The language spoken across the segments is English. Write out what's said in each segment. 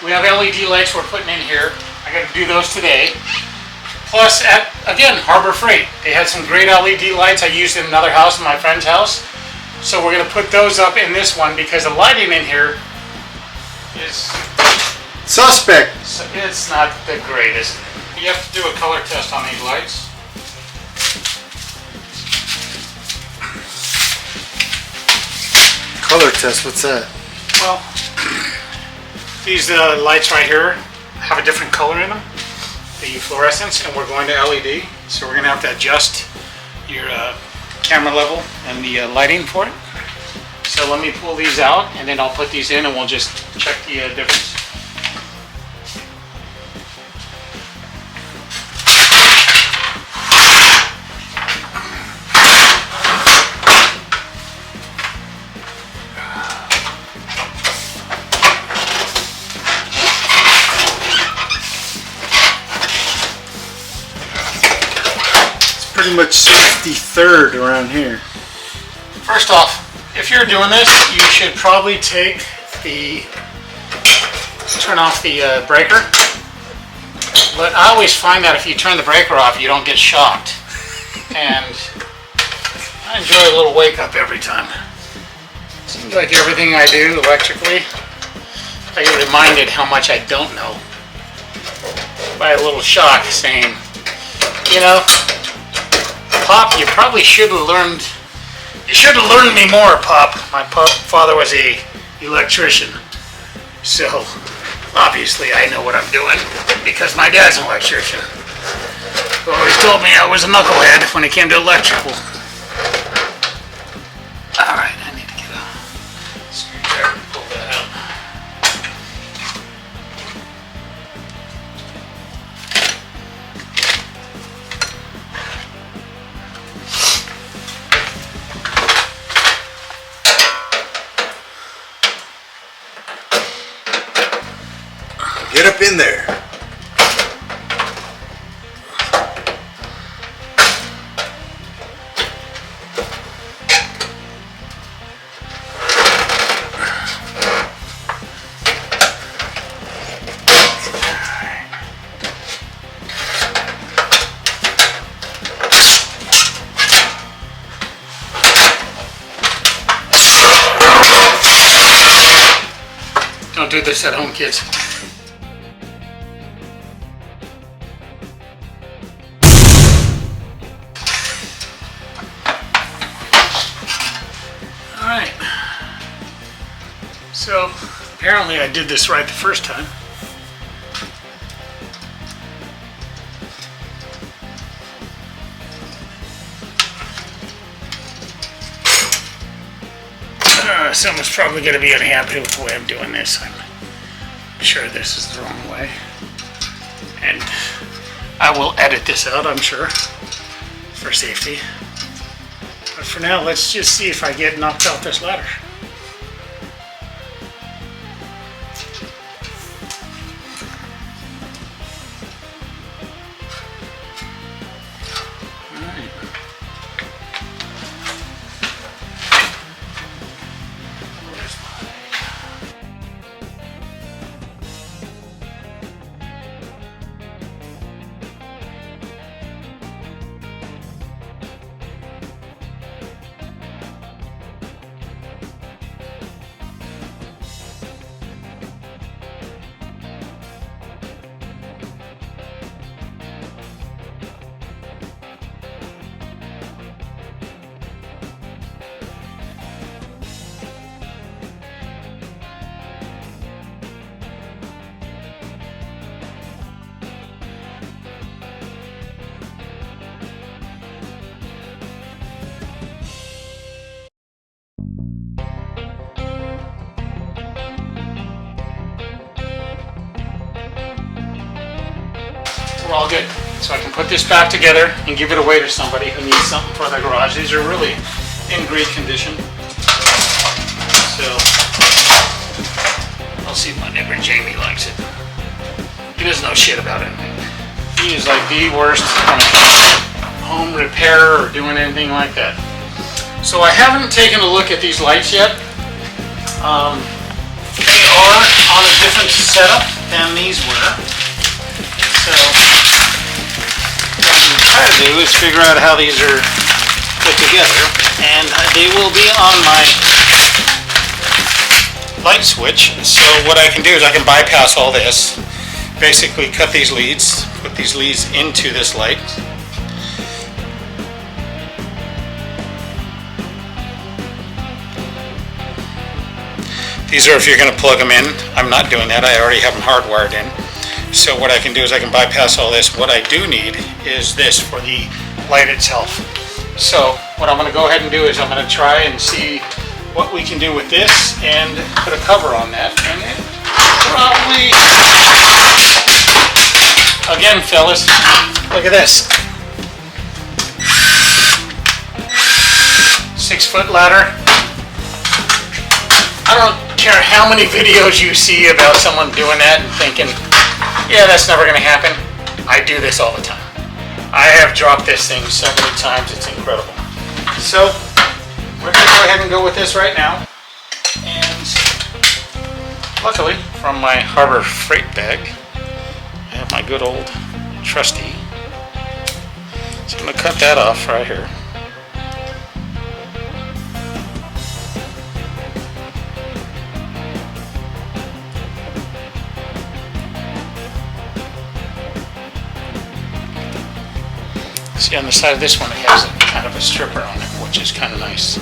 We have LED lights we're putting in here. I got to do those today. Plus, again, Harbor Freight. They had some great LED lights I used in another house, in my friend's house. So we're going to put those up in this one because the lighting in here is suspect. It's not the greatest. You have to do a color test on these lights. Color test, what's that? Well, these lights right here have a different color in them, the fluorescence, and we're going to LED. So we're going to have to adjust your camera level and the lighting for it. So let me pull these out and then I'll put these in and we'll just check the difference. Pretty much 63rd around here. First off, if you're doing this, you should probably take the, turn off the breaker. But I always find that if you turn the breaker off, you don't get shocked. And I enjoy a little wake up every time. Seems like everything I do electrically, I get reminded how much I don't know by a little shock saying, you know, Pop, you probably should have learned. You should have learned me more, Pop. My father was an electrician, so obviously I know what I'm doing because my dad's an electrician. He always told me I was a knucklehead when it came to electrical. All right, I need to get a screwdriver and pull that out. Get up in there. Don't do this at home, kids. Alright, so apparently I did this right the first time. Someone's probably going to be unhappy with the way I'm doing this. I'm sure this is the wrong way. And I will edit this out, I'm sure, for safety. But for now, let's just see if I get knocked off this ladder. We're all good. So I can put this back together and give it away to somebody who needs something for their garage. These are really in great condition. So I'll see if my neighbor Jamie likes it. He doesn't know shit about anything. He is like the worst when it comes to home repair or doing anything like that. So I haven't taken a look at these lights yet. They are on a different setup than these were. So what I'm trying to do is figure out how these are put together, and they will be on my light switch. So what I can do is I can bypass all this, basically cut these leads, put these leads into this light. These are if you're going to plug them in. I'm not doing that. I already have them hardwired in. So what I can do is I can bypass all this. What I do need is this for the light itself. So what I'm going to go ahead and do is I'm going to try and see what we can do with this and put a cover on that. And it probably, again fellas, look at this. 6-foot ladder. I don't care how many videos you see about someone doing that and thinking, yeah, that's never going to happen. I do this all the time. I have dropped this thing so many times, it's incredible. So, we're going to go ahead and go with this right now. And luckily, from my Harbor Freight bag, I have my good old trusty. So I'm going to cut that off right here. See, on the side of this one it has kind of a stripper on it, which is kind of nice.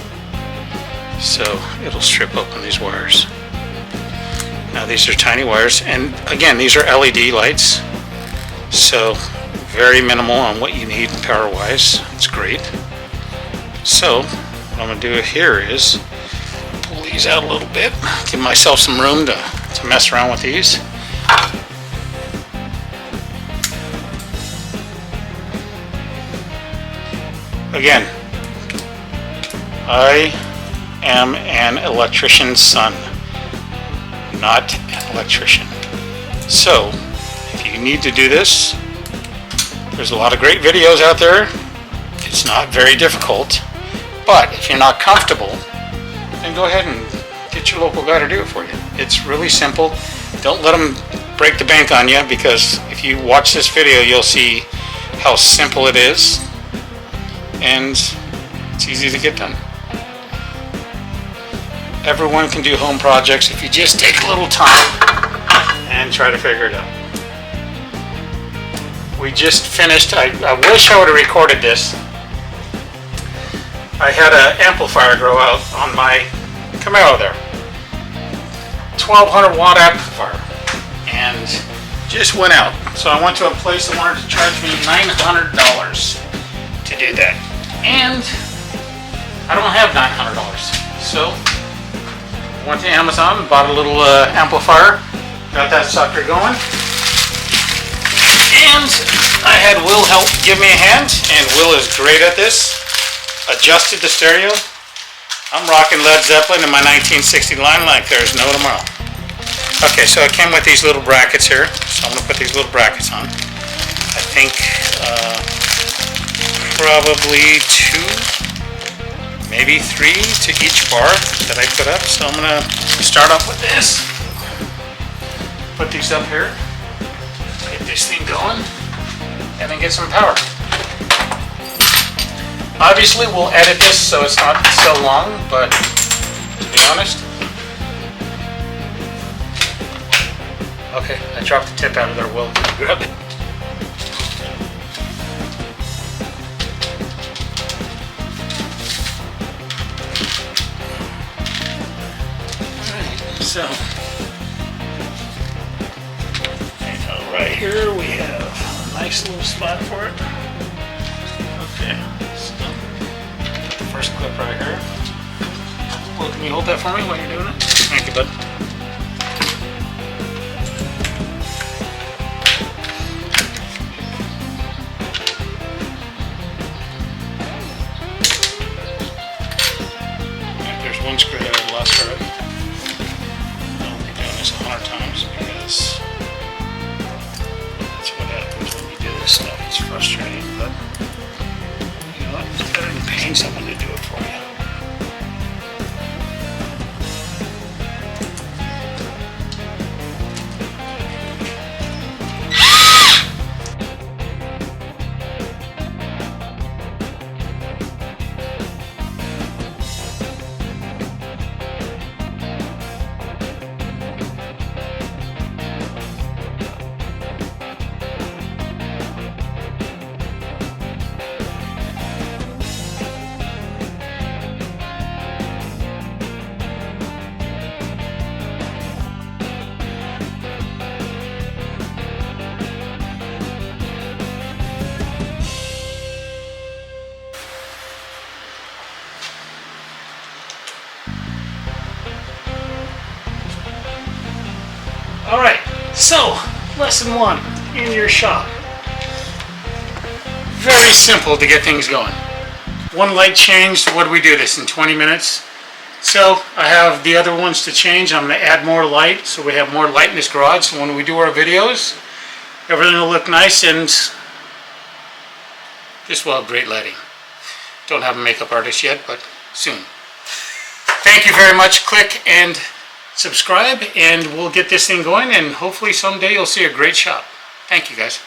So it'll strip open these wires. Now these are tiny wires, and again, these are LED lights, so very minimal on what you need power wise. It's great. So what I'm going to do here is pull these out a little bit, give myself some room to mess around with these. Again, I am an electrician's son, not an electrician. So, if you need to do this, there's a lot of great videos out there. It's not very difficult, but if you're not comfortable, then go ahead and get your local guy to do it for you. It's really simple. Don't let them break the bank on you, because if you watch this video, you'll see how simple it is. And it's easy to get done. Everyone can do home projects if you just take a little time and try to figure it out. We just finished, I wish I would have recorded this. I had an amplifier grow out on my Camaro there. 1200 watt amplifier. And just went out. So I went to a place that wanted to charge me $900 to do that. And I don't have $900. So I went to Amazon and bought a little amplifier, got that sucker going. And I had Will help give me a hand, and Will is great at this. Adjusted the stereo. I'm rocking Led Zeppelin in my 1960 line like there's no tomorrow. Okay, so it came with these little brackets here. So I'm going to put these little brackets on. I think probably 2, maybe 3 to each bar that I put up. So I'm going to start off with this. Put these up here. Get this thing going. And then get some power. Obviously we'll edit this so it's not so long, but to be honest. Okay, I dropped the tip out of there. Will grab it. So, right here we have a nice little spot for it. Okay, so the first clip right here. Well, can you hold that for me while you're doing it? Thank you, bud. Right, there's one screw there I lost already. I'll be doing this 100 times because that's what happens when you do this stuff. It's frustrating, but you know what? It's better than paying someone to do it for you. Alright, so lesson 1 in your shop. Very simple to get things going. One light changed. What do we do this in 20 minutes? So I have the other ones to change. I'm going to add more light so we have more light in this garage. So when we do our videos, everything will look nice and this will have great lighting. Don't have a makeup artist yet, but soon. Thank you very much. Click and subscribe and we'll get this thing going and hopefully someday you'll see a great shop. Thank you guys.